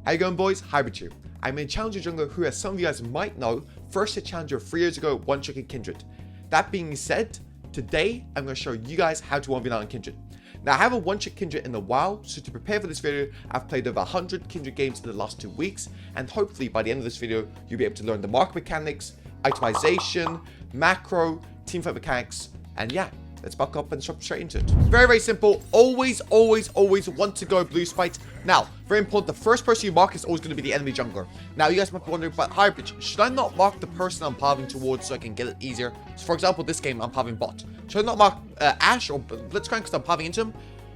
How you going, boys? Hybradge here. I'm a challenger jungler who, as some of you guys might know, first hit challenger 3 years ago, one-tricking Kindred. That being said, today I'm going to show you guys how to 1v9 on Kindred. Now, I have a one-trick Kindred in a while, so to prepare for this video, I've played over 100 Kindred games in the last 2 weeks, and hopefully by the end of this video, you'll be able to learn the market mechanics, itemization, macro, teamfight mechanics, and yeah, let's buckle up and jump straight into it. Very simple. Always want to go blue spite. Now, very important, the first person you mark is always going to be the enemy jungler. Now, you guys might be wondering about hybridge. Should I not mark the person I'm pathing towards so I can get it easier? So, for example, this game, I'm pathing bot. Should I not mark Ashe or Blitzcrank because I'm pathing into him?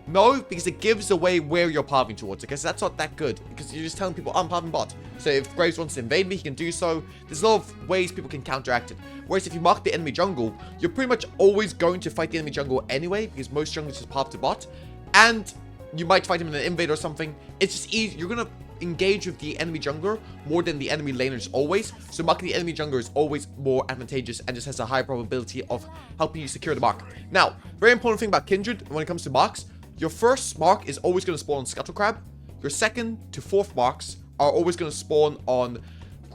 No, because it gives away where you're pathing towards, okay? So that's not that good, because you're just telling people, I'm pathing bot. So if Graves wants to invade me, he can do so. There's a lot of ways people can counteract it. Whereas if you mark the enemy jungle, you're pretty much always going to fight the enemy jungle anyway, because most junglers just path to bot. And you might fight him in an invade or something. It's just easy. You're going to engage with the enemy jungler more than the enemy laners always. So marking the enemy jungler is always more advantageous and just has a high probability of helping you secure the mark. Now, very important thing about Kindred when it comes to marks. Your first mark is always going to spawn on Scuttle Crab. Your second to fourth marks are always going to spawn on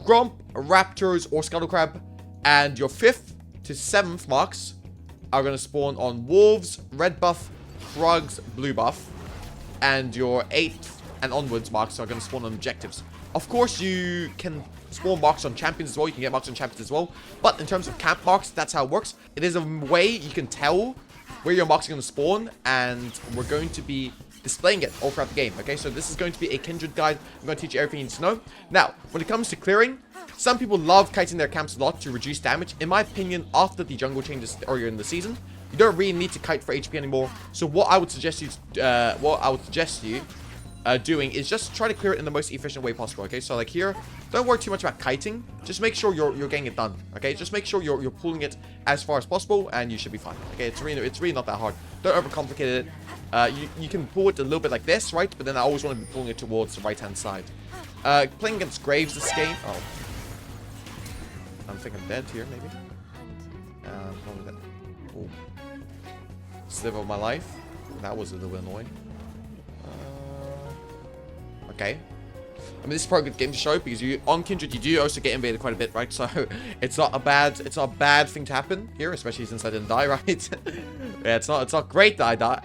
Grump, Raptors, or Scuttle Crab. And your fifth to seventh marks are going to spawn on Wolves, Red Buff, Frogs, Blue Buff. And your eighth and onwards marks are going to spawn on objectives. Of course, you can spawn marks on champions as well. You can get marks on champions as well. But in terms of camp marks, that's how it works. It is a way you can tell where your marks are going to spawn, and we're going to be displaying it all throughout the game. Okay, so this is going to be a Kindred guide. I'm going to teach you everything you need to know. Now, when it comes to clearing, some people love kiting their camps a lot to reduce damage. In my opinion, after the jungle changes earlier in the season, you don't really need to kite for HP anymore. So what I would suggest you doing is just try to clear it in the most efficient way possible. Okay, so like here, don't worry too much about kiting. Just make sure you're getting it done. Okay, just make sure you're pulling it as far as possible, and you should be fine. Okay, it's really not that hard. Don't overcomplicate it. You can pull it a little bit like this, right? But then I always want to be pulling it towards the right hand side. Playing against Graves this game. Oh, I think I'm dead here, maybe. Probably dead. Oh, sliver of my life. That was a little annoying. Okay. I mean, this is probably a good game to show because on Kindred you do also get invaded quite a bit, right? So it's not a bad thing to happen here, especially since I didn't die, right? Yeah, it's not great that I die,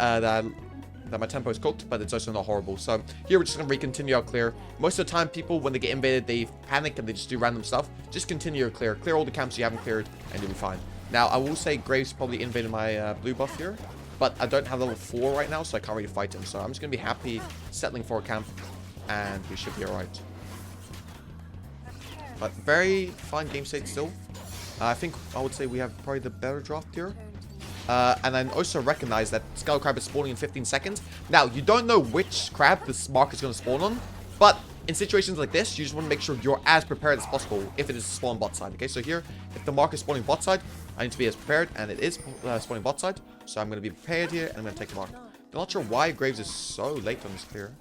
that my tempo is cooked, but it's also not horrible. So here we're just gonna continue our clear. Most of the time, people when they get invaded, they panic and they just do random stuff. Just continue your clear. Clear all the camps you haven't cleared, and you'll be fine. Now I will say Graves probably invaded my blue buff here, but I don't have level 4 right now, so I can't really fight him. So I'm just gonna be happy settling for a camp, and we should be alright. But very fine game state still. I think I would say we have probably the better draft here. And then also recognize that Scuttle Crab is spawning in 15 seconds. Now, you don't know which crab this mark is going to spawn on, but in situations like this, you just want to make sure you're as prepared as possible if it is spawn bot side. Okay, so here, if the mark is spawning bot side, I need to be as prepared, and it is spawning bot side. So I'm going to be prepared here, and I'm going to take the mark. I'm not sure why Graves is so late on this clear.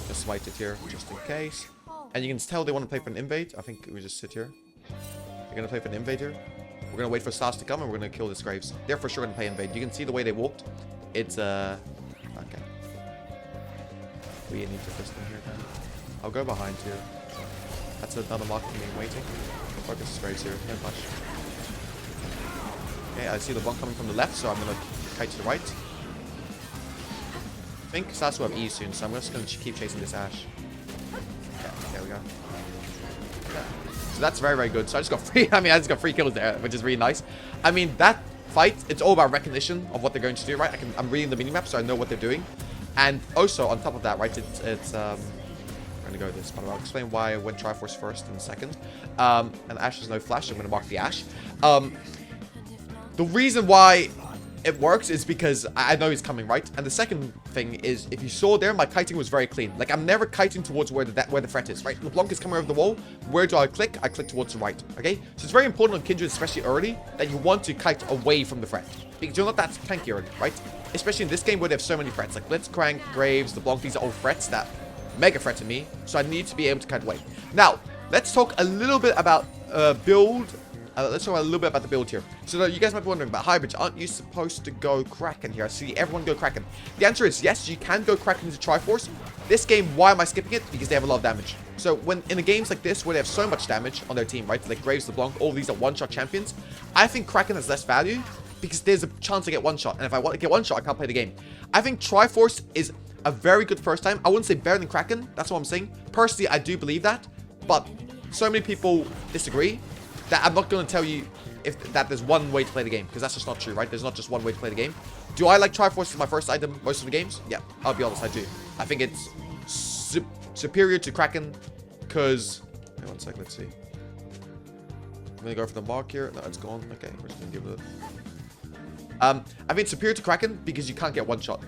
Just smite it here, just in case. And you can tell they want to play for an invade. I think we just sit here. They're going to play for an invade here. We're going to wait for stars to come, and we're going to kill this Graves. They're for sure going to play invade. You can see the way they walked. It's, okay. We need to fist them here, then. I'll go behind here. That's another mark for me waiting. Focus this Graves here. No push. Okay, I see the one coming from the left, so I'm going to kite to the right. I think Sass will have E soon, so I'm just going to keep chasing this Ashe. Okay, there we go. Yeah. So that's very good. So I just got three kills there, which is really nice. I mean, that fight, it's all about recognition of what they're going to do, right? I'm reading the minimap, so I know what they're doing. And also, on top of that, right, it's I'm going to go this, but I'll explain why I went Triforce first and second. And Ashe has no flash, so I'm going to mark the Ashe. The reason why it works is because I know he's coming, right? And the second thing is, if you saw there, my kiting was very clean. Like, I'm never kiting towards where the threat is, right? LeBlanc is coming over the wall. Where do I click? I click towards the right, okay? So it's very important on Kindred, especially early, that you want to kite away from the threat. Because you're not that tanky early, right? Especially in this game where they have so many threats. Like Blitzcrank, Graves, LeBlanc, these are all threats that mega threat to me. So I need to be able to kite away. Now, let's talk a little bit about build. Let's talk a little bit about the build here. So you guys might be wondering about hybridge. Aren't you supposed to go Kraken here? I see everyone go Kraken. The answer is yes, you can go Kraken into Triforce, This game, why am I skipping it? Because they have a lot of damage. So when in the games like this, where they have so much damage on their team, right? Like Graves, LeBlanc, all these are one-shot champions. I think Kraken has less value because there's a chance to get one-shot. And if I want to get one-shot, I can't play the game. I think Triforce is a very good first time. I wouldn't say better than Kraken. That's what I'm saying. Personally, I do believe that. But so many people disagree that I'm not going to tell you that there's one way to play the game. Because that's just not true, right? There's not just one way to play the game. Do I like Triforce as my first item most of the games? Yeah, I'll be honest, I do. I think it's superior to Kraken because... Wait 1 sec, let's see. I'm going to go for the mark here. No, it's gone. Okay, we're just going to give it a... I think it's superior to Kraken because you can't get one shot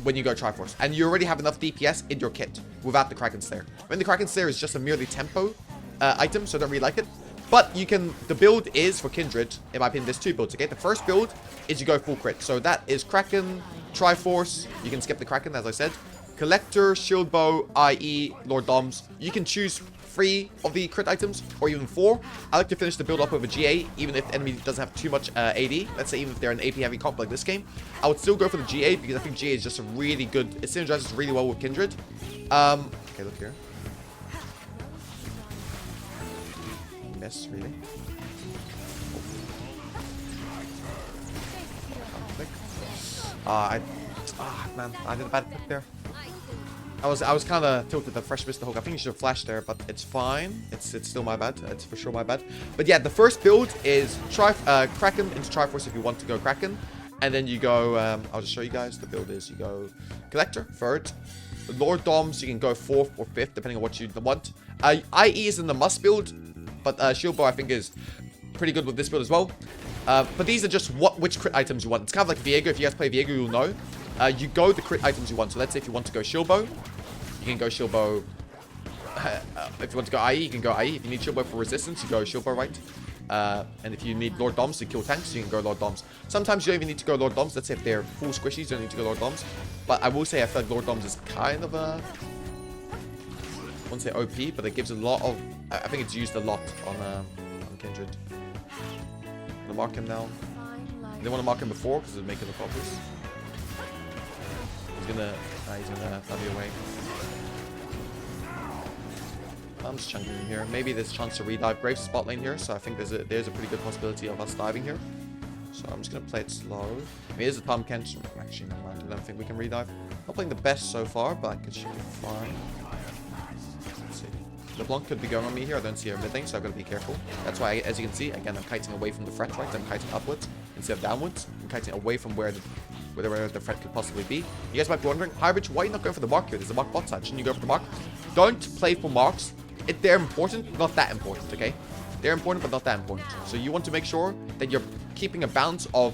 when you go Triforce. And you already have enough DPS in your kit without the Kraken Slayer. I mean, the Kraken Slayer is just a merely tempo item, so I don't really like it. But you can, the build is for Kindred, in my opinion, there's two builds, okay? The first build is you go full crit. So that is Kraken, Triforce, you can skip the Kraken, as I said. Collector, Shield Bow, IE, Lord Doms. You can choose 3 of the crit items, or even 4. I like to finish the build up with a GA, even if the enemy doesn't have too much AD. Let's say even if they're an AP heavy comp like this game. I would still go for the GA, because I think GA is just a really good, it synergizes really well with Kindred. Okay, look here. Miss, really? Man, I did a bad pick there. I was kind of tilted the fresh missed the hook. I think you should have flashed there, but it's fine. It's still my bad. It's for sure my bad. But yeah, the first build is Kraken into Triforce if you want to go Kraken, and then you go. I'll just show you guys. The build is you go Collector third, Lord Doms you can go 4th or 5th depending on what you want. IE is in the must build, but Shield Bow I think is pretty good with this build as well. But these are just which crit items you want. It's kind of like Viego. If you guys play Viego, you'll know. You go the crit items you want. So let's say if you want to go Shield Bow, you can go Shield Bow. If you want to go IE, you can go IE. If you need Shield Bow for resistance, you go Shield Bow, right? And if you need Lord Doms to kill tanks, you can go Lord Doms. Sometimes you don't even need to go Lord Doms. Let's say if they're full squishies, you don't need to go Lord Doms. But I will say I feel like Lord Doms is kind of a... I wouldn't say OP, but it gives a lot of... I think it's used a lot on Kindred. I'm gonna mark him now. I didn't want to mark him before because it would make it look obvious. He's gonna have you away. I'm just chunking him here. Maybe there's a chance to redive Graves spot lane here, so I think there's a pretty good possibility of us diving here. So I'm just gonna play it slow. I mean, here's a pump can. Actually, never mind. I don't think we can redive. Not playing the best so far, but it should be fine. Let's see. LeBlanc could be going on me here. I don't see her mid lane, so I've got to be careful. That's why, as you can see, again, I'm kiting away from the threat, right? I'm kiting upwards instead of downwards. I'm kiting away from where the threat could possibly be. You guys might be wondering, hybradge, why are you not going for the mark here? There's a mark bot side. Shouldn't you go for the mark? Don't play for marks. They're important, not that important, okay? They're important, but not that important. So you want to make sure that you're keeping a balance of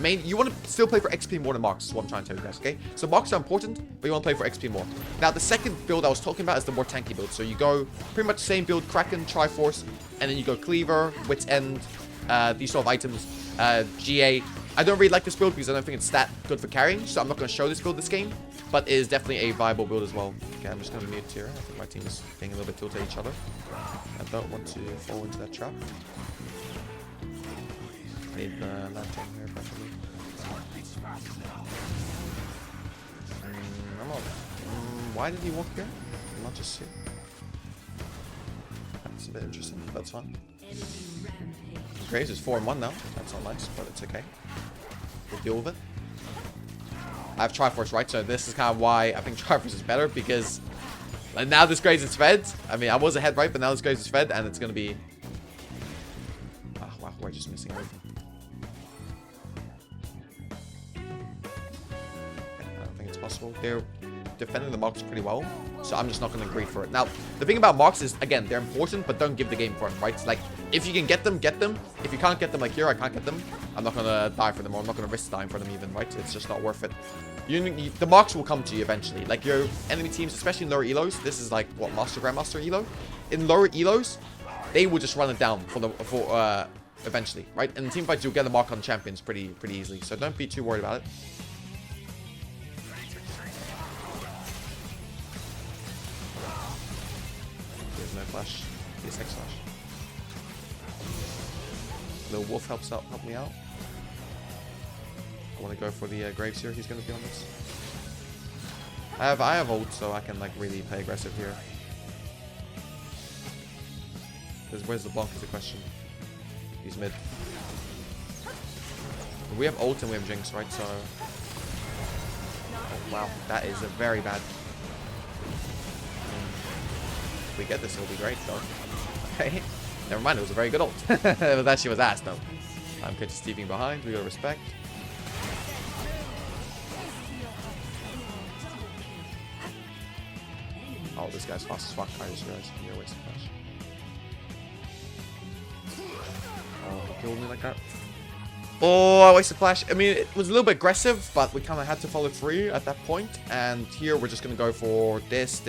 you want to still play for XP more than marks, is what I'm trying to tell you guys, okay? So marks are important, but you want to play for XP more. Now, the second build I was talking about is the more tanky build. So you go pretty much same build, Kraken, Triforce, and then you go Cleaver, Wit's End, these sort of items, GA. I don't really like this build because I don't think it's that good for carrying, so I'm not going to show this build this game, but it is definitely a viable build as well. Okay, I'm just going to mute here. I think my team is being a little bit tilted at each other. I don't want to fall into that trap. I need the lantern here, preferably. I'm not. Why did he walk here? Not just here. That's a bit interesting. That's fine. Graves is 4-1 now. That's not nice, but it's okay. We'll deal with it. I have Triforce, right? So this is kind of why I think Triforce is better, because like, now this Graves is fed. I mean, I was ahead, right? But now this Graves is fed, and it's going to be... Oh, wow, we're just missing everything. Possible. They're defending the marks pretty well, so I'm just not going to agree for it. Now, the thing about marks is, again, they're important, but don't give the game for them, right? Like, if you can get them, get them. If you can't get them, like here, I can't get them, I'm not going to die for them, or I'm not going to risk dying for them even, right? It's just not worth it. The marks will come to you eventually. Like, your enemy teams, especially in lower elos, this is like, what, Master Grandmaster elo? In lower elos, they will just run it down for eventually, right? And in team fights, you'll get a mark on champions pretty easily, so don't be too worried about it. No flash. PSX flash. Little wolf help me out. I want to go for the Graves here. He's going to be on this. I have ult, so I can like really play aggressive here. Where's the block is the question. He's mid. We have ult and we have Jinx, right? So... Oh, wow, that is a very bad... If we get this, it'll be great, though. Okay. Never mind, it was a very good ult. But that shit was ass, though. I'm catching Steving behind. We gotta respect. Oh, this guy's fast as fuck. I just realized you're wasting flash. Oh, he killed me like that. Oh, I wasted flash. I mean, it was a little bit aggressive, but we kind of had to follow through at that point. And here, we're just going to go for this.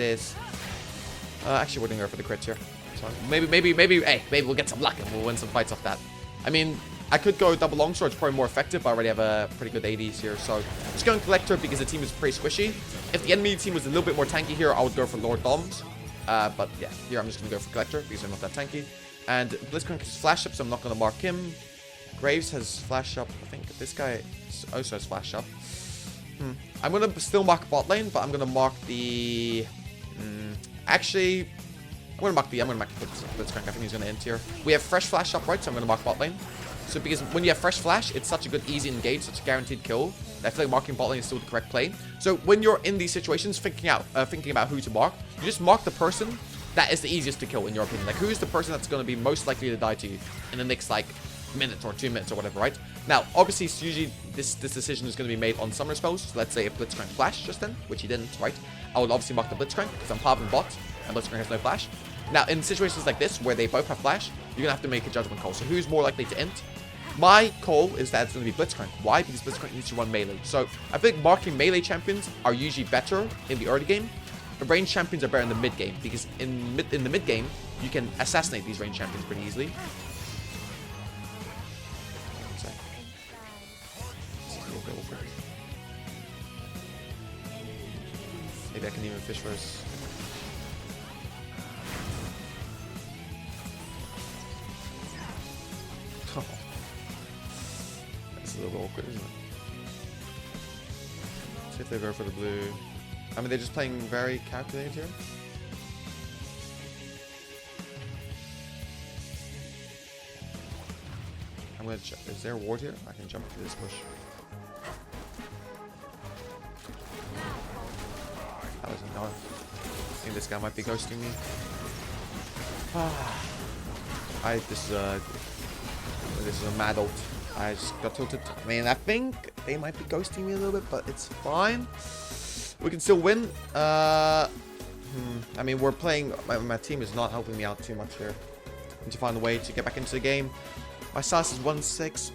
Actually, we're going to go for the crits here. So maybe, hey, maybe we'll get some luck and we'll win some fights off that. I mean, I could go double longsword. It's probably more effective, but I already have a pretty good ADs here. So I'm just going Collector because the team is pretty squishy. If the enemy team was a little bit more tanky here, I would go for Lord Doms. But yeah, here I'm just going to go for Collector because I'm not that tanky. And Blitzcrank has flash up, so I'm not going to mark him. Graves has flash up. I think this guy also has flash up. I'm going to still mark bot lane, but I'm going to mark the... Actually, I'm going to mark Blitzcrank. I think he's going to end here. We have fresh flash up, right? So I'm going to mark bot lane. So because when you have fresh flash, it's such a good easy engage, such a guaranteed kill. I feel like marking bot lane is still the correct play. So when you're in these situations, thinking about who to mark, you just mark the person that is the easiest to kill in your opinion. Like, who's the person that's going to be most likely to die to you in the next like minute or 2 minutes or whatever, right? Now, obviously, it's usually this decision is going to be made on summoner spells. So let's say if Blitzcrank flashed just then, which he didn't, right? I would obviously mark the Blitzcrank because I'm Pav and bot, and Blitzcrank has no flash. Now, in situations like this where they both have flash, you're gonna have to make a judgment call. So who's more likely to end? My call is that it's going to be Blitzcrank. Why? Because Blitzcrank needs to run melee. So I think marking melee champions are usually better in the early game. But range champions are better in the mid game. Because in the mid game, you can assassinate these range champions pretty easily. Maybe I can even fish first. Oh. That's a little awkward, isn't it? See if they go for the blue. I mean, they're just playing very calculated here. I'm gonna. Is there a ward here? I can jump into this bush. That was annoying. I think this guy might be ghosting me. This is a mad ult. I just got tilted. I mean, I think they might be ghosting me a little bit, but it's fine. We can still win. I mean, we're playing. My team is not helping me out too much here. I need to find a way to get back into the game. My SAS is 1-6.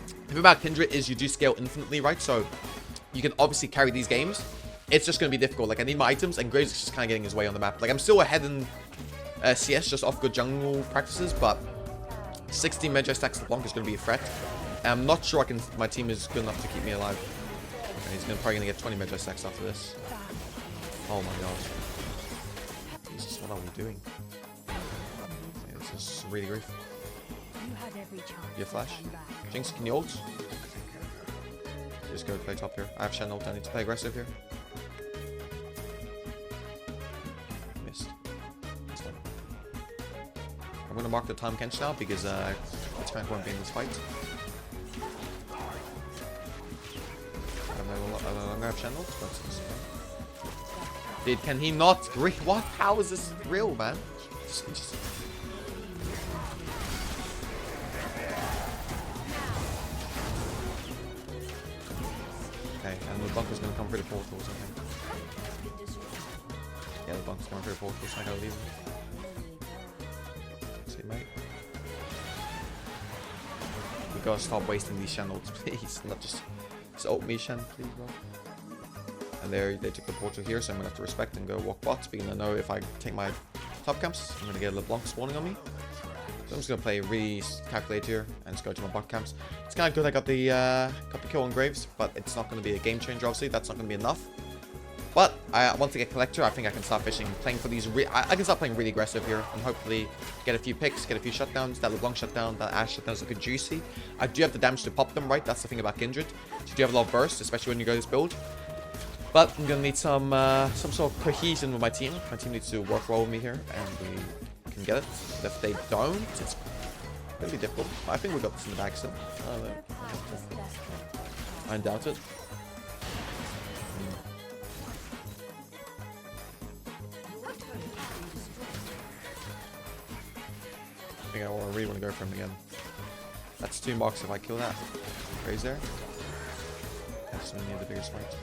The thing about Kindred is you do scale infinitely, right? So you can obviously carry these games. It's just going to be difficult. Like, I need my items, and Graves is just kind of getting his way on the map. Like, I'm still ahead in CS just off good jungle practices, but 16 Magi stacks LeBlanc is going to be a threat. And I'm not sure my team is good enough to keep me alive. Okay, he's probably going to get 20 Magi stacks after this. Oh my god. Jesus, what are we doing? Okay, this is really grief. Your flash. Jinx, can you ult? Just go play top here. I have Shen ult. I need to play aggressive here. Missed. That's fine. I'm going to mark the time Kench now because Blitzcrank won't be in this fight. I no longer have Shen ult, but it's fine. Dude, can he not? What? How is this real, man? Just... Okay, and the bunker's gonna come through the portals, I think. Yeah, the bunker's coming through the portals, so I gotta leave him. See, mate. We gotta stop wasting these Shen ults, please. Not just ult me, Shen, please, bro. And they took the portal here, so I'm gonna have to respect and go walk bots, because I know if I take my top camps, I'm gonna get a LeBlanc spawning on me. So I'm just gonna play really calculate here and just go to my bot camps. It's kind of good I got the kill on Graves, but it's not gonna be a game changer. Obviously, that's not gonna be enough. But I want to get Collector. I think I can start fishing, playing for these. I can start playing really aggressive here and hopefully get a few picks, get a few shutdowns. That LeBlanc shutdown, that Ashe shutdown is looking juicy. I do have the damage to pop them, right? That's the thing about Kindred. So you do have a lot of burst, especially when you go this build. But I'm gonna need some sort of cohesion with my team. My team needs to work well with me here, and we can get it. If they don't, it's gonna be difficult. I think we got this in the bag still. I doubt it. I think I really want to go for him again. That's 2 marks if I kill that. Raise there. That's when you need the bigger smite.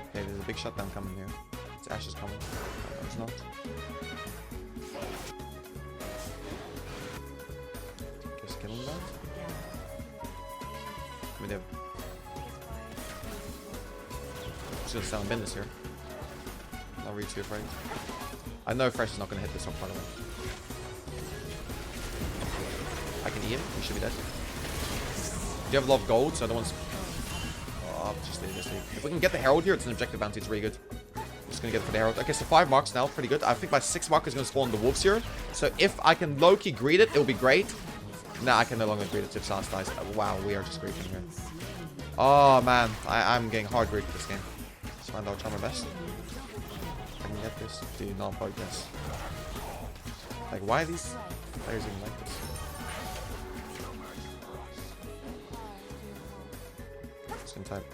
Okay, there's a big shutdown coming here. It's Ashe is coming. No, it's not. Just kill him that. I mean, just gonna stand on business here. Not really too afraid. I know Fresh is not gonna hit this one, by the way. I can eat him. He should be dead. You have a lot of gold, so I don't want to... Oh, just leave this league. If we can get the Herald here, it's an objective bounty. It's really good. I'm just gonna get it for the Herald. Okay, so 5 marks now. Pretty good. I think my 6 mark is gonna spawn the Wolves here. So if I can low-key greet it, it'll be great. Nah, I can no longer greet it if Sass dies. Wow, we are just greeting here. Oh, man. I'm getting hard greeted this game. Just find out, I'll try my best. I can get this. Do not progress. Like, why are these players even like this? Just gonna type.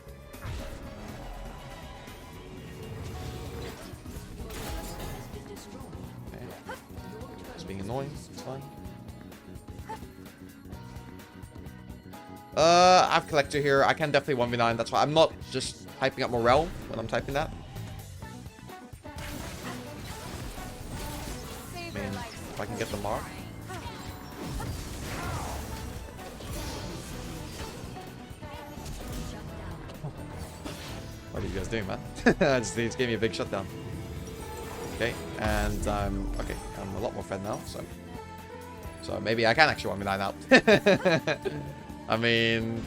Okay. Just being annoying. It's fine. I have Collector here. I can definitely 1v9. That's why I'm not just hyping up morale when I'm typing that. I mean, if I can get the mark. What are you guys doing, man? just gave me a big shutdown. Okay, and okay, I'm a lot more fed now, so maybe I can actually 1v9 out. I mean,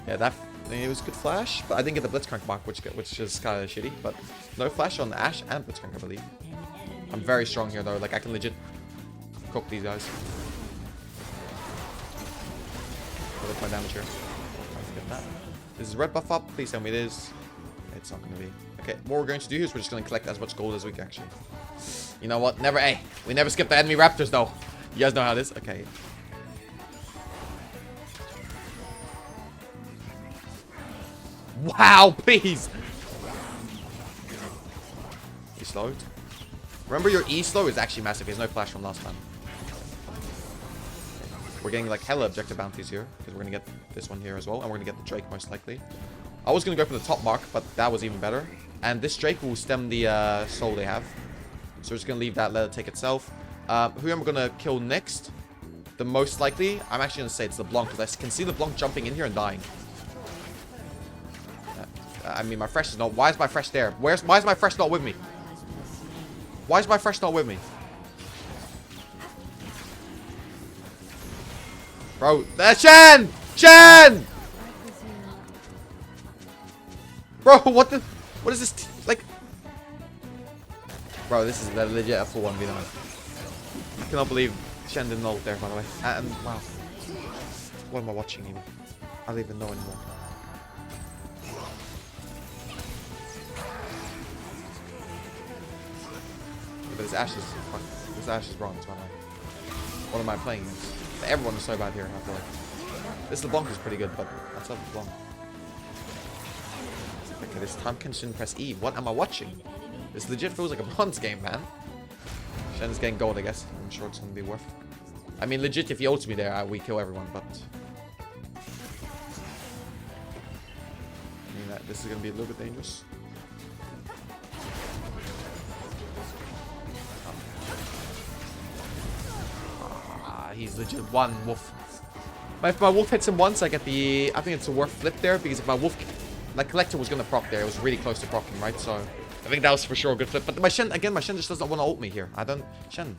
yeah, it was a good flash, but I didn't get the Blitzcrank mark, which is kind of shitty. But no flash on Ashe and Blitzcrank, I believe. I'm very strong here though. Like I can legit cook these guys. Look at my damage here. Trying to get that. Is this red buff up? Please tell me it is. It's not going to be. Okay, what we're going to do is we're just going to collect as much gold as we can actually. You know what? Never. Hey, we never skip the enemy raptors though. You guys know how it is. Okay. Wow, please. He slowed. Remember, your E slow is actually massive. There's no flash from last time. We're getting like hella objective bounties here because we're gonna get this one here as well, and we're gonna get the Drake most likely. I was gonna go for the top mark, but that was even better. And this Drake will stem the soul they have, so we're just gonna leave that, let it take itself. Who am I gonna kill next? The most likely, I'm actually gonna say it's LeBlanc because I can see LeBlanc jumping in here and dying. I mean, my Fresh is not. Why is my Fresh there? Why is my Fresh not with me? Why is my Fresh not with me? Bro, there's Shen! Shen! Bro, what is this? Like, bro, this is legit a full 1v9. I cannot believe Shen didn't ult there, by the way. And wow, what am I watching even? I don't even know anymore. But this Ashe is bronze, by the way. What am I playing against? Everyone is so bad here, I feel like. This LeBlanc is pretty good, but that's not LeBlanc. Okay, this time consume press E. What am I watching? This legit feels like a bronze game, man. Shen is getting gold, I guess. I'm sure it's gonna be worth. I mean, legit, if he ults me there, we kill everyone, but I mean, this is gonna be a little bit dangerous. He's legit one wolf. If my wolf hits him once, I get the... I think it's a worth flip there, because if my wolf... Like, Collector was going to proc there. It was really close to procking, right? So, I think that was for sure a good flip. But my Shen, again, my Shen just doesn't want to ult me here. I don't... Shen.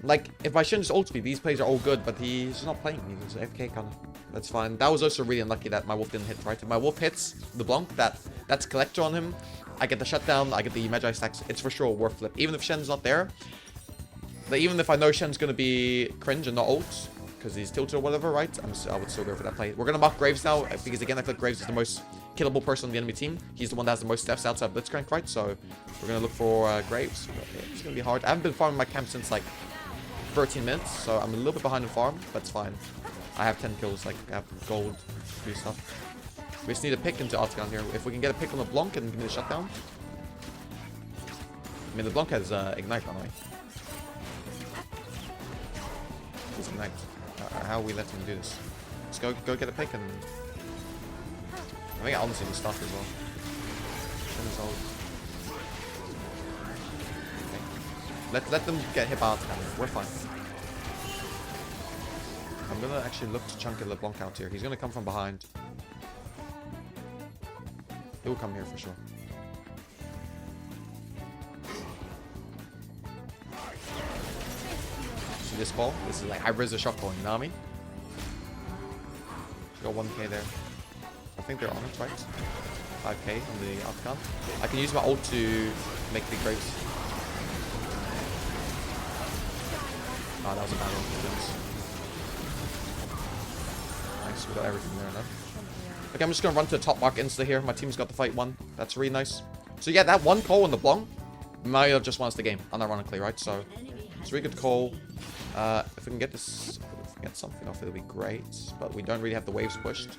Like, if I shouldn't just ult speed, these plays are all good, but he's just not playing. He's AFK kind of. That's fine. That was also really unlucky that my wolf didn't hit, right? If my wolf hits the Blanc, that's collector on him. I get the shutdown, I get the Magi stacks. It's for sure worth flip. Even if Shen's not there, like, even if I know Shen's going to be cringe and not ult, because he's tilted or whatever, right? I would still go for that play. We're going to mark Graves now, because again, I feel like Graves is the most killable person on the enemy team. He's the one that has the most steps outside Blitzcrank, right? So we're going to look for Graves. It's going to be hard. I haven't been farming my camp since like 13 minutes, so I'm a little bit behind in farm, but it's fine. I have 10 kills, like, I have gold, do stuff. We just need a pick into Artigan here. If we can get a pick on the Blanc and give me the shutdown. I mean, the Blanc has Ignite, by the way. He's Ignite. How we let him do this? Let's go get a pick and... I think I honestly just start as well. Okay. Let them get hit by Artigan. We're fine. I'm gonna actually look to chunk LeBlanc out here. He's gonna come from behind. He will come here for sure. See this ball? This is like hybrid a shot calling, you know what I mean? Got 1k there. I think they're on it, right? 5k on the outcome. I can use my ult to make the Graves. Oh, that was a bad one. Nice, we got everything there now. Okay, I'm just gonna run to the top mark insta here. My team's got the fight won. That's really nice. So yeah, that one call on the Blanc might have just won us the game, unironically, right? So it's a really good call. If we can get this, if we get something off, it'll be great. But we don't really have the waves pushed,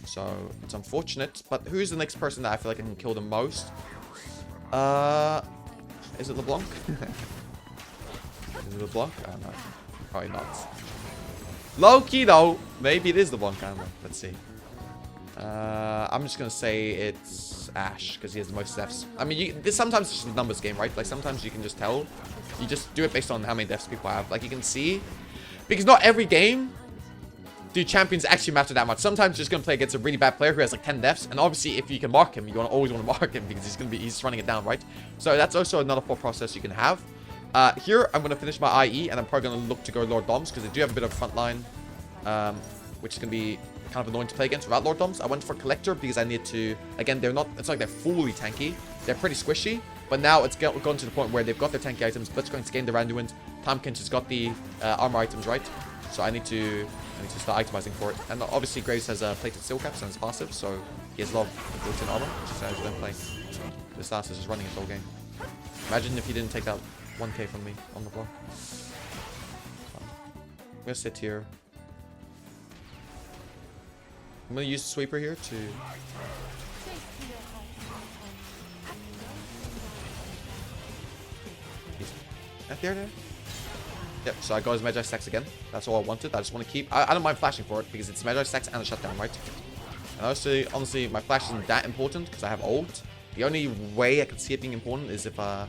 so it's unfortunate. But who's the next person that I feel like I can kill the most? Is it LeBlanc? Is it LeBlanc? I don't know. Probably not. Low-key though, maybe it is the one camera. Let's see. I'm just gonna say it's Ashe because he has the most deaths. I mean, sometimes it's just a numbers game, right? Like sometimes you can just tell. You just do it based on how many deaths people have. Like you can see, because not every game do champions actually matter that much. Sometimes you're just gonna play against a really bad player who has like 10 deaths, and obviously if you can mark him, you always want to mark him because he's running it down, right? So that's also another thought process you can have. Here, I'm going to finish my IE, and I'm probably going to look to go Lord Doms, because they do have a bit of front line, which is going to be kind of annoying to play against without Lord Doms. I went for Collector, because I need to, again, it's not like they're fully tanky. They're pretty squishy, but now it's gone to the point where they've got their tanky items, Blitzcrank to gain the Randuin, Tamkins has got the armor items, right? So I need to start itemizing for it. And obviously, Graves has plated steel caps and it's passive, so he has a lot of built-in armor, which is how you don't play. This last is just running it the whole game. Imagine if he didn't take that 1k from me on the block. I'm gonna sit here. I'm gonna use the sweeper here to... There. Yep, so I got his Magi stacks again. That's all I wanted. I just want to keep... I don't mind flashing for it because it's Magi stacks and a shutdown, right? And honestly, my flash isn't that important because I have ult. The only way I can see it being important is if I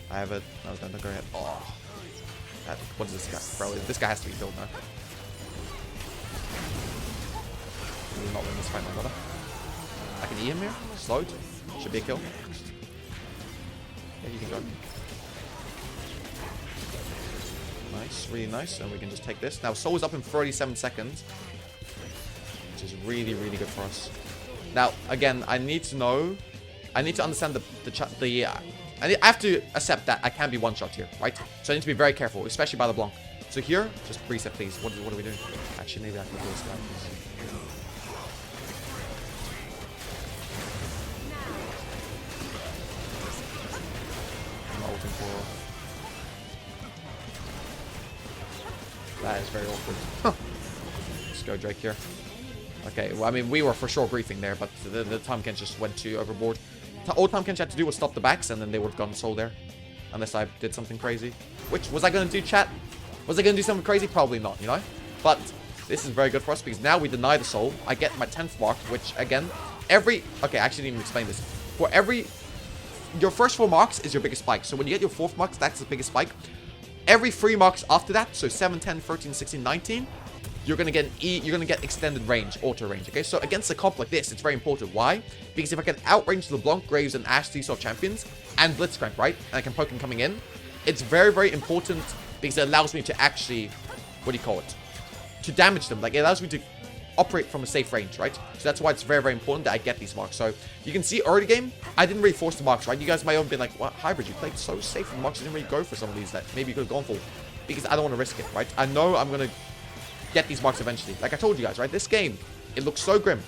have a... No, don't go ahead. Oh. What is this guy? Bro, this guy has to be killed now. He will not win this fight, my brother. I can E him here. Slowed. Should be a kill. Yeah, you can go. Nice, really nice. And we can just take this. Now, Soul is up in 37 seconds. Which is really, really good for us. Now, again, I need to understand I have to accept that I can be one-shot here, right? So I need to be very careful, especially by the Blanc. So here, just reset, please. What are we doing? Actually, maybe I can do this guy, please. I'm not ulting for... That is very awkward. Let's go Drake here. Okay, well, I mean, we were for sure griefing there, but the Tamkins just went too overboard. All Tamkins had to do was stop the backs, and then they would have gone soul there. Unless I did something crazy. Which, was I going to do, chat? Was I going to do something crazy? Probably not, you know? But this is very good for us, because now we deny the soul. I get my 10th mark, which, again, okay, I actually didn't even explain this. For your first 4 marks is your biggest spike. So when you get your 4th marks, that's the biggest spike. Every 3 marks after that, so 7, 10, 13, 16, 19, you're gonna get extended range, auto range, okay? So against a comp like this, it's very important. Why? Because if I can outrange LeBlanc, Graves, and Ashe, these sort of champions, and Blitzcrank, right? And I can poke him coming in, it's very, very important because it allows me to actually, what do you call it? To damage them. Like, it allows me to operate from a safe range, right? So that's why it's very, very important that I get these marks. So you can see early game, I didn't really force the marks, right? You guys might have been like, what, hybrid, you played so safe with marks, you didn't really go for some of these that maybe you could have gone for. Because I don't want to risk it, right? I know I'm going to get these marks eventually. Like I told you guys, right? This game, it looks so grim.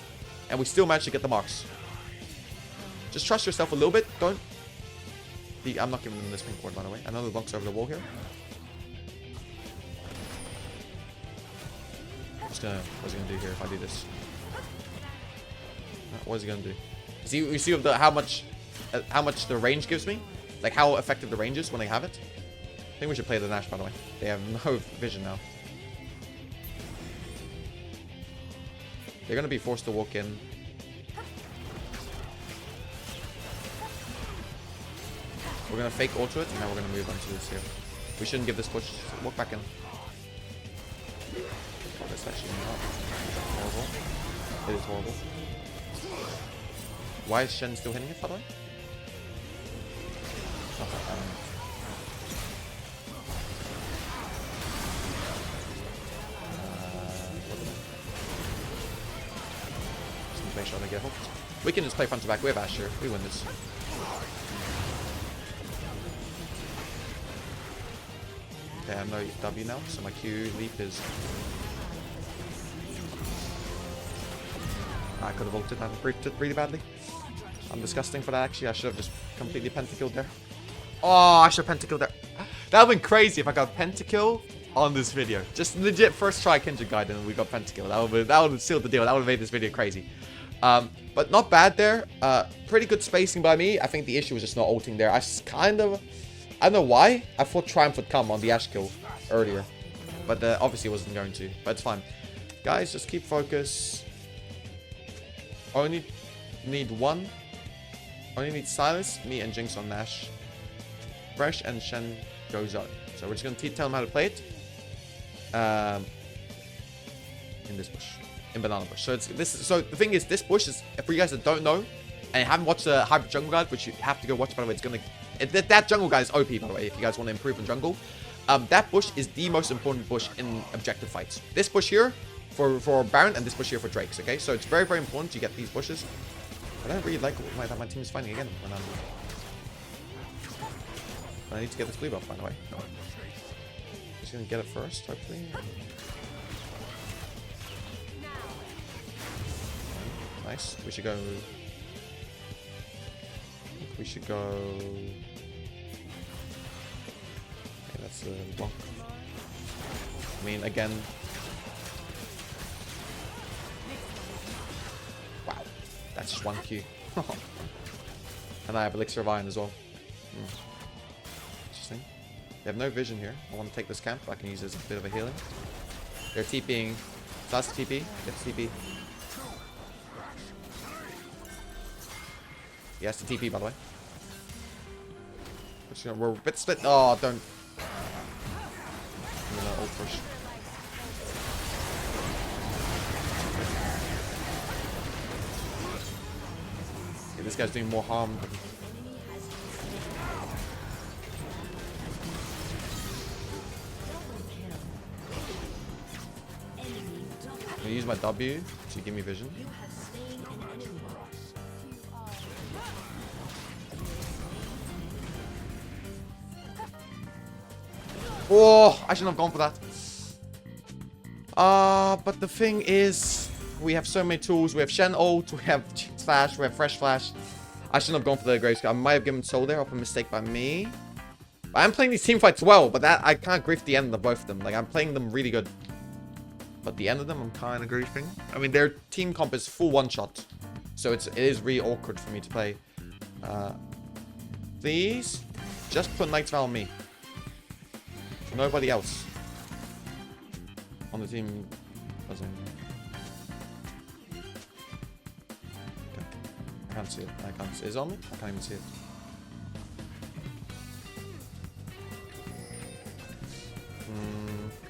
And we still managed to get the marks. Just trust yourself a little bit. Don't... I'm not giving them this pink ward, by the way. Another Lunk's over the wall here. What's he gonna do here if I do this? What is he gonna do? See, you see how much the range gives me? Like how effective the range is when I have it? I think we should play the Nash, by the way. They have no vision now. They're gonna be forced to walk in. We're gonna fake auto it, and now we're gonna move on to this here. We shouldn't give this push. Walk back in. Oh, that's actually not horrible. It is horrible. Why is Shen still hitting it, by the way? Just make sure they get hooked. We can just play front to back. We have Asher. We win this. Okay, I have no W now, so my Q leap is... I could have ulted that and briefed it really badly. I'm disgusting for that, actually. I should have just completely pentakilled there. Oh, I should have pentakilled there. That would have been crazy if I got pentakill on this video. Just legit first try Kindred guide and we got pentakill. That would have sealed the deal. That would have made this video crazy. But not bad there. Pretty good spacing by me. I think the issue was just not ulting there. I don't know why. I thought Triumph would come on the Ash kill earlier. But obviously it wasn't going to. But it's fine. Guys, just keep focus. Only need one. Only need Silas, me, and Jinx on Nash. Fresh and Shen goes on. So we're just going to tell him how to play it. In this bush. In banana bush. So so the thing is, this bush is, for you guys that don't know, and haven't watched the hybrid jungle guide, which you have to go watch, by the way, it's going to... That jungle guide is OP, by the way, if you guys want to improve in jungle. That bush is the most important bush in objective fights. This bush here for Baron, and this bush here for Drakes, okay? So it's very, very important to get these bushes. I don't really like that my team is fighting again when I need to get this blue buff, by the way. Just gonna get it first, hopefully. Nice. We should go... Okay, that's the block. I mean, again... Wow. That's just one Q. And I have Elixir of Iron as well. Interesting. They have no vision here. I want to take this camp. I can use it as a bit of a healing. They're TPing. So that's the TP. Get the TP. Yes, the TP, by the way. We're a bit split. Oh, don't. I'm gonna ult push. Okay, this guy's doing more harm. I'm gonna use my W to give me vision. Oh, I shouldn't have gone for that. But the thing is, we have so many tools. We have Shen ult, we have Flash, we have Fresh Flash. I shouldn't have gone for the Graves. I might have given Soul there off a mistake by me. But I'm playing these team fights well, but I can't grief the end of both of them. Like, I'm playing them really good. But the end of them, I'm kind of griefing. I mean, their team comp is full one-shot. So it is really awkward for me to play. Please, just put Knight's Vow on me. Nobody else on the team doesn't. Okay. I can't see it. I can't see it. Is it on me? I can't even see it.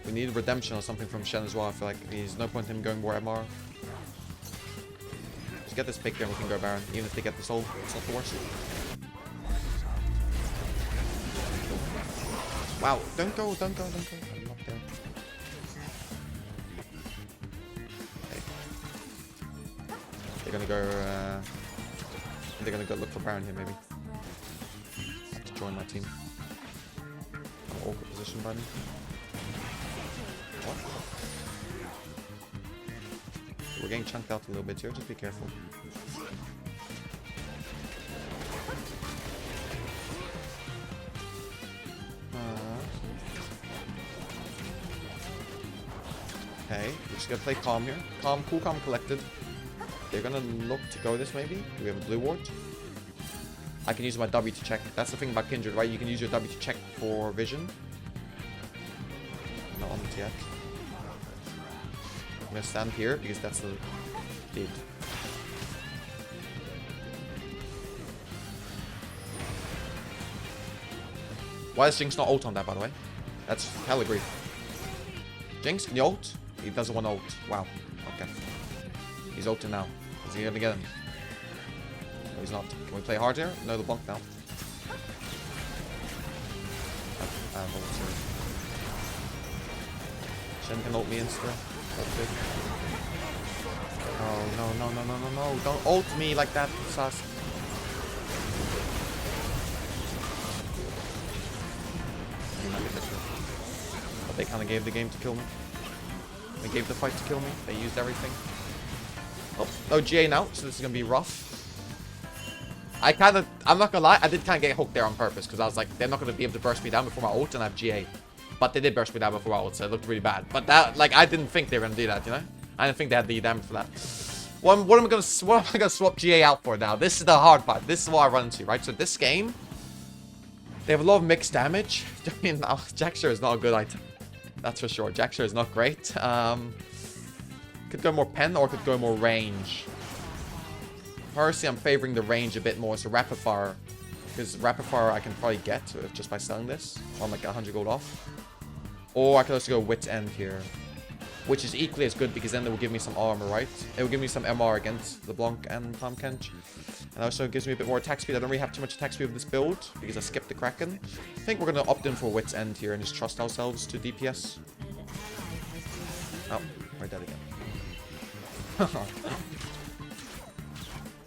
We need redemption or something from Shen as well. I feel like there's no point in him going more MR. Just get this pick here and we can go Baron. Even if they get the soul, it's not the worst. Wow, don't go. I'm not there. Okay. They're gonna go, they're gonna go look for Baron here, maybe. I have to join my team. Awkward position by me. What? We're getting chunked out a little bit here, just be careful. Okay, we're just gonna play calm here. Calm, cool, calm, collected. They're gonna look to go this maybe. Do we have a blue ward? I can use my W to check. That's the thing about Kindred, right? You can use your W to check for vision. Not on it yet. I'm gonna stand here because that's the dude. Why is Jinx not ult on that, by the way? That's hella grief. Jinx, can you ult? He doesn't want to ult. Wow. Okay. He's ulting now. Is he gonna get him? No, he's not. Can we play hard here? No, the bonk now. I have ult here. Shen can ult me insta. Oh, no. Don't ult me like that, sus. But they kind of gave the game to kill me. They gave the fight to kill me. They used everything. Oh, no GA now, so this is going to be rough. I'm not going to lie, I did kind of get hooked there on purpose, because I was like, they're not going to be able to burst me down before my ult, and I have GA. But they did burst me down before my ult, so it looked really bad. But that, like, I didn't think they were going to do that, you know? I didn't think they had the damage for that. What am I going to swap GA out for now? This is the hard part. This is what I run into, right? So this game, they have a lot of mixed damage. I mean, Jaxer is not a good item. That's for sure. Jaxer is not great. Could go more pen or could go more range. Personally, I'm favoring the range a bit more. So rapid fire. Because rapid fire I can probably get just by selling this. On like 100 gold off. Or I could also go wit's end here. Which is equally as good because then it will give me some armor, right? It will give me some MR against LeBlanc and Tahm Kench. And also gives me a bit more attack speed. I don't really have too much attack speed with this build because I skipped the Kraken. I think we're going to opt in for wit's end here and just trust ourselves to DPS. Oh, we're dead again.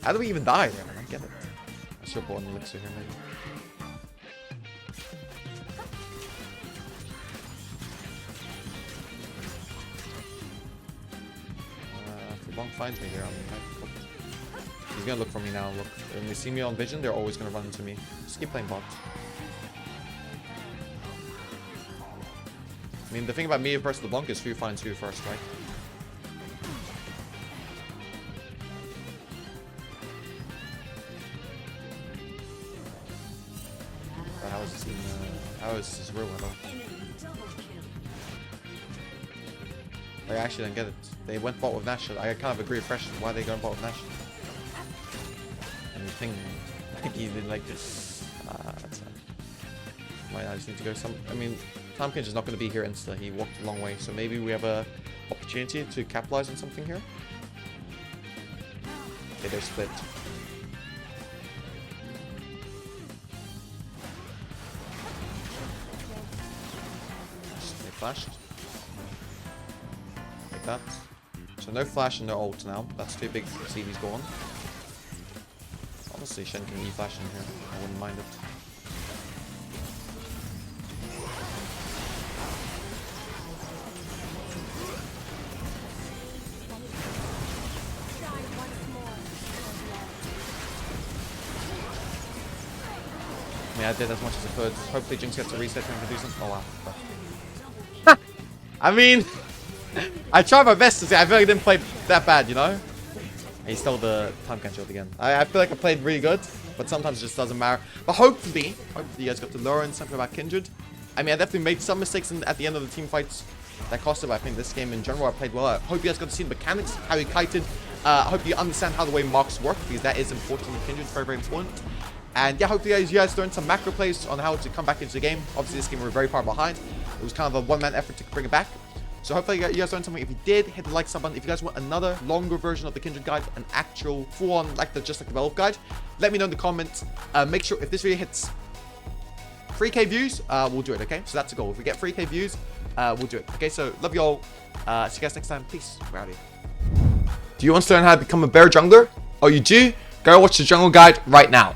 How do we even die there? I don't get it. I should have bought an elixir here maybe. If LeBlanc finds me here, he's gonna look for me now. Look, when they see me on vision, they're always gonna run into me. Just keep playing bot. I mean, the thing about me versus LeBlanc is who finds who first, right? But how is this even, how is this real at all? I actually didn't get it. They went bot with Nash. I kind of agree with Fresh. Why are they going bot with Nash? And the thing, like he did like this. That's might I just need to go some. I mean, Tahm Kench is not going to be here insta. He walked a long way, so maybe we have a opportunity to capitalize on something here. Okay, they're split. They flashed. Like that. So no flash and no ult now. That's too big for CV's gone. Honestly, Shen can E-flash in here. I wouldn't mind it. I mean, I did as much as I could. Hopefully Jinx gets a reset and can do something. Oh wow. I mean, I tried my best to say I feel like I didn't play that bad, you know? He stole the Tahm Kench ult again. I feel like I played really good, but sometimes it just doesn't matter. But hopefully you guys got to learn something about Kindred. I mean, I definitely made some mistakes at the end of the team fights that cost it, but I think this game in general I played well. I hope you guys got to see the mechanics, how he kited. I hope you understand how the way marks work, because that is important in Kindred, very, very important. And yeah, hopefully you guys learned some macro plays on how to come back into the game. Obviously this game we were very far behind. It was kind of a one-man effort to bring it back. So hopefully you guys learned something. If you did, hit the like sub button. If you guys want another longer version of the Kindred guide, an actual full-on, just like the develop guide, let me know in the comments. Make sure if this video hits 3K views, we'll do it, okay? So that's the goal. If we get 3K views, we'll do it. Okay, so love you all. See you guys next time. Peace. We're out of here. Do you want to learn how to become a better jungler? Oh, you do? Go watch the jungle guide right now.